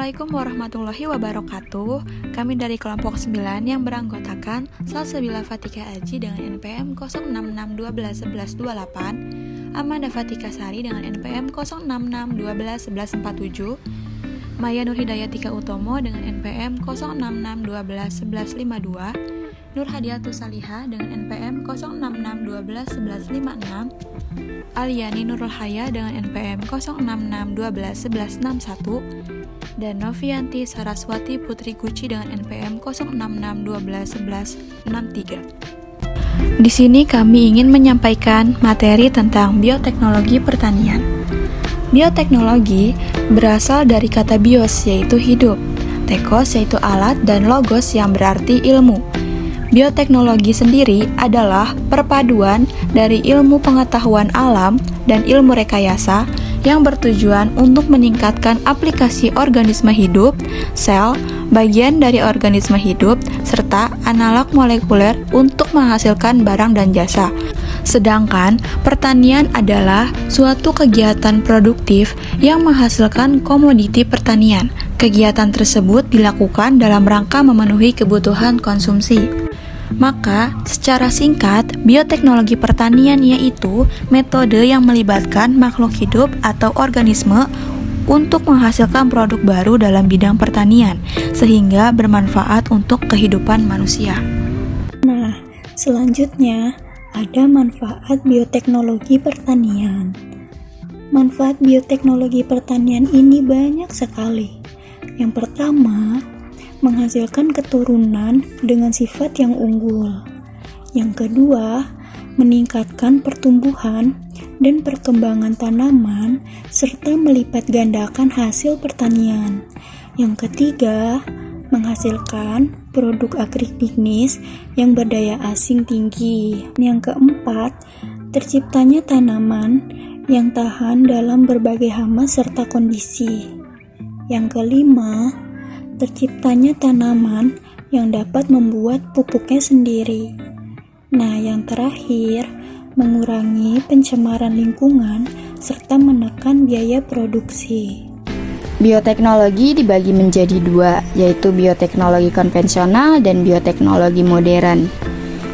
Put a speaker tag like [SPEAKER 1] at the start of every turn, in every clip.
[SPEAKER 1] Assalamualaikum warahmatullahi wabarakatuh. Kami dari kelompok 9 yang beranggotakan Salsabila Fatika Aji dengan NPM 066121128, Amanda Fatika Sari dengan NPM 066121147, Maya Nurhidayatika Utomo dengan NPM 066121152, Nur Hadiatus Salihah dengan NPM 066121156, Aliani Nurul Haya dengan NPM 066121161, dan Novianti Saraswati Putri Guci dengan NPM 066121163. Di sini kami ingin menyampaikan materi tentang bioteknologi pertanian. Bioteknologi berasal dari kata bios yaitu hidup, tekos yaitu alat, dan logos yang berarti ilmu. Bioteknologi sendiri adalah perpaduan dari ilmu pengetahuan alam dan ilmu rekayasa yang bertujuan untuk meningkatkan aplikasi organisme hidup, sel, bagian dari organisme hidup, serta analog molekuler untuk menghasilkan barang dan jasa. Sedangkan pertanian adalah suatu kegiatan produktif yang menghasilkan komoditi pertanian. Kegiatan tersebut dilakukan dalam rangka memenuhi kebutuhan konsumsi. Maka, secara singkat, bioteknologi pertanian yaitu metode yang melibatkan makhluk hidup atau organisme untuk menghasilkan produk baru dalam bidang pertanian, sehingga bermanfaat untuk kehidupan manusia.
[SPEAKER 2] Nah, selanjutnya ada manfaat bioteknologi pertanian. Manfaat bioteknologi pertanian ini banyak sekali. Yang pertama, menghasilkan keturunan dengan sifat yang unggul. Yang kedua, meningkatkan pertumbuhan dan perkembangan tanaman serta melipat gandakan hasil pertanian. Yang ketiga, menghasilkan produk agribisnis yang berdaya asing tinggi. Yang keempat, terciptanya tanaman yang tahan dalam berbagai hama serta kondisi. Yang kelima, terciptanya tanaman yang dapat membuat pupuknya sendiri. Nah, yang terakhir, mengurangi pencemaran lingkungan serta menekan biaya produksi.
[SPEAKER 3] Bioteknologi dibagi menjadi dua, yaitu bioteknologi konvensional dan bioteknologi modern.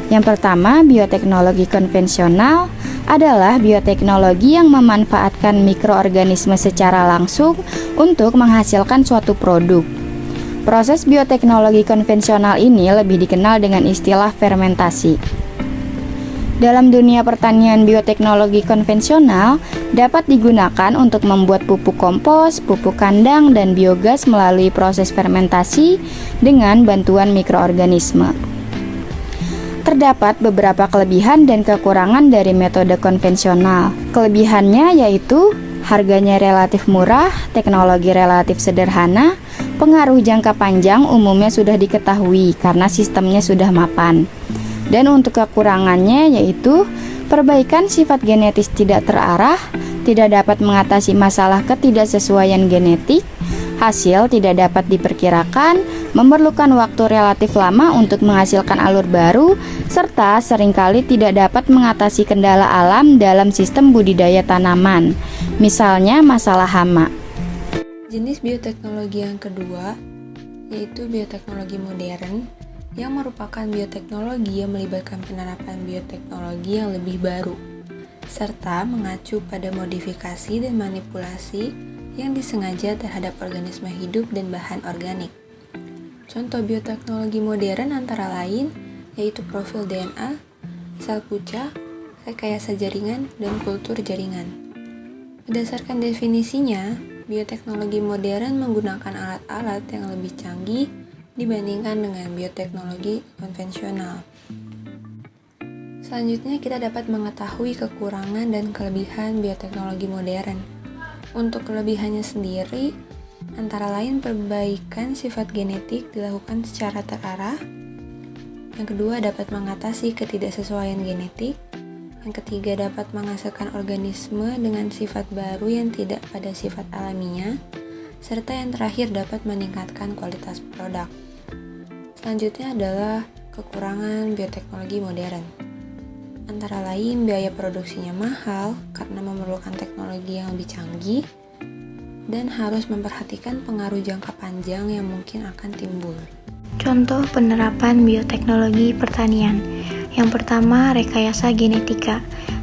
[SPEAKER 3] Yang pertama, bioteknologi konvensional adalah bioteknologi yang memanfaatkan mikroorganisme secara langsung untuk menghasilkan suatu produk. Proses bioteknologi konvensional ini lebih dikenal dengan istilah fermentasi. Dalam dunia pertanian, bioteknologi konvensional dapat digunakan untuk membuat pupuk kompos, pupuk kandang, dan biogas melalui proses fermentasi dengan bantuan mikroorganisme. Terdapat beberapa kelebihan dan kekurangan dari metode konvensional. Kelebihannya yaitu harganya relatif murah, teknologi relatif sederhana, pengaruh jangka panjang umumnya sudah diketahui karena sistemnya sudah mapan. Dan untuk kekurangannya yaitu perbaikan sifat genetis tidak terarah, tidak dapat mengatasi masalah ketidaksesuaian genetik, hasil tidak dapat diperkirakan, memerlukan waktu relatif lama untuk menghasilkan alur baru, serta seringkali tidak dapat mengatasi kendala alam dalam sistem budidaya tanaman, misalnya masalah hama.
[SPEAKER 1] Jenis bioteknologi yang kedua yaitu bioteknologi modern, yang merupakan bioteknologi yang melibatkan penerapan bioteknologi yang lebih baru, serta mengacu pada modifikasi dan manipulasi yang disengaja terhadap organisme hidup dan bahan organik. Contoh bioteknologi modern antara lain yaitu profil DNA, sel pucak, rekayasa jaringan, dan kultur jaringan. Berdasarkan definisinya, bioteknologi modern menggunakan alat-alat yang lebih canggih dibandingkan dengan bioteknologi konvensional. Selanjutnya kita dapat mengetahui kekurangan dan kelebihan bioteknologi modern. Untuk kelebihannya sendiri, antara lain perbaikan sifat genetik dilakukan secara terarah. Yang kedua, dapat mengatasi ketidaksesuaian genetik. Yang ketiga, dapat menghasilkan organisme dengan sifat baru yang tidak pada sifat alaminya. Serta yang terakhir, dapat meningkatkan kualitas produk. Selanjutnya adalah kekurangan bioteknologi modern. Antara lain biaya produksinya mahal karena memerlukan teknologi yang lebih canggih,
[SPEAKER 4] dan harus memperhatikan pengaruh jangka panjang yang mungkin akan timbul.
[SPEAKER 1] Contoh penerapan bioteknologi pertanian. Yang pertama, rekayasa genetika.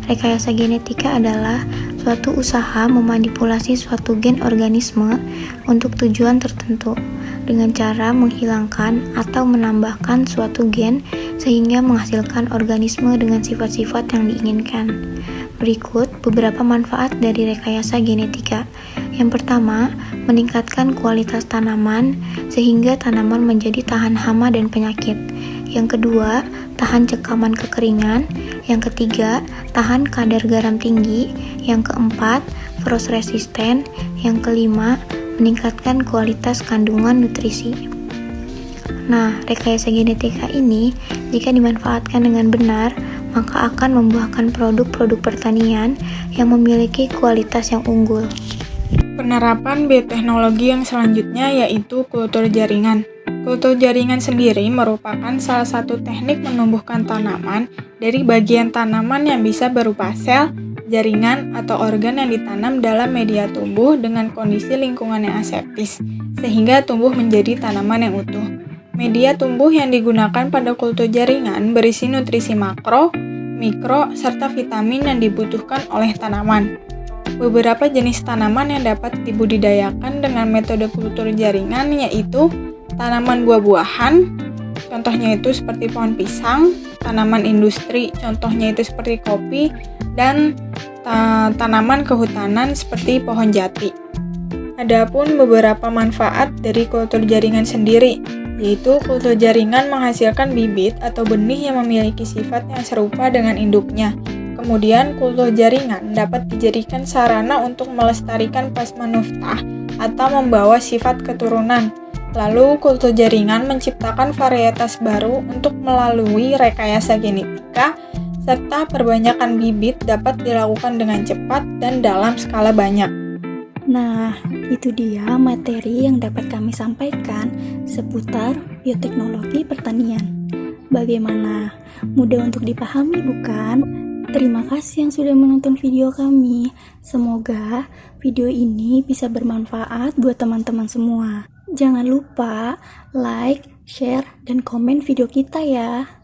[SPEAKER 1] Rekayasa genetika adalah suatu usaha memanipulasi suatu gen organisme untuk tujuan tertentu dengan cara menghilangkan atau menambahkan suatu gen sehingga menghasilkan organisme dengan sifat-sifat yang diinginkan. Berikut beberapa manfaat dari rekayasa genetika. Yang pertama, meningkatkan kualitas tanaman sehingga tanaman menjadi tahan hama dan penyakit. Yang kedua, tahan cekaman kekeringan. Yang ketiga, tahan kadar garam tinggi. Yang keempat, frost resisten. Yang kelima, meningkatkan kualitas kandungan nutrisi. Nah, rekayasa genetika ini jika dimanfaatkan dengan benar, maka akan membuahkan produk-produk pertanian yang memiliki kualitas yang unggul.
[SPEAKER 5] Penerapan bioteknologi yang selanjutnya yaitu kultur jaringan. Kultur jaringan sendiri merupakan salah satu teknik menumbuhkan tanaman dari bagian tanaman yang bisa berupa sel, jaringan, atau organ yang ditanam dalam media tumbuh dengan kondisi lingkungan yang aseptis, sehingga tumbuh menjadi tanaman yang utuh. Media tumbuh yang digunakan pada kultur jaringan berisi nutrisi makro, mikro, serta vitamin yang dibutuhkan oleh tanaman. Beberapa jenis tanaman yang dapat dibudidayakan dengan metode kultur jaringan yaitu tanaman buah-buahan, contohnya itu seperti pohon pisang, tanaman industri, contohnya itu seperti kopi, dan tanaman kehutanan seperti pohon jati. Adapun beberapa manfaat dari kultur jaringan sendiri, yaitu kultur jaringan menghasilkan bibit atau benih yang memiliki sifat yang serupa dengan induknya. Kemudian, kultur jaringan dapat dijadikan sarana untuk melestarikan plasma nuftah atau membawa sifat keturunan. Lalu, kultur jaringan menciptakan varietas baru untuk melalui rekayasa genetika, serta perbanyakan bibit dapat dilakukan dengan cepat dan dalam skala banyak.
[SPEAKER 2] Nah, itu dia materi yang dapat kami sampaikan seputar bioteknologi pertanian. Bagaimana? Mudah untuk dipahami, bukan? Terima kasih yang sudah menonton video kami. Semoga video ini bisa bermanfaat buat teman-teman semua. Jangan lupa like, share, dan komen video kita ya.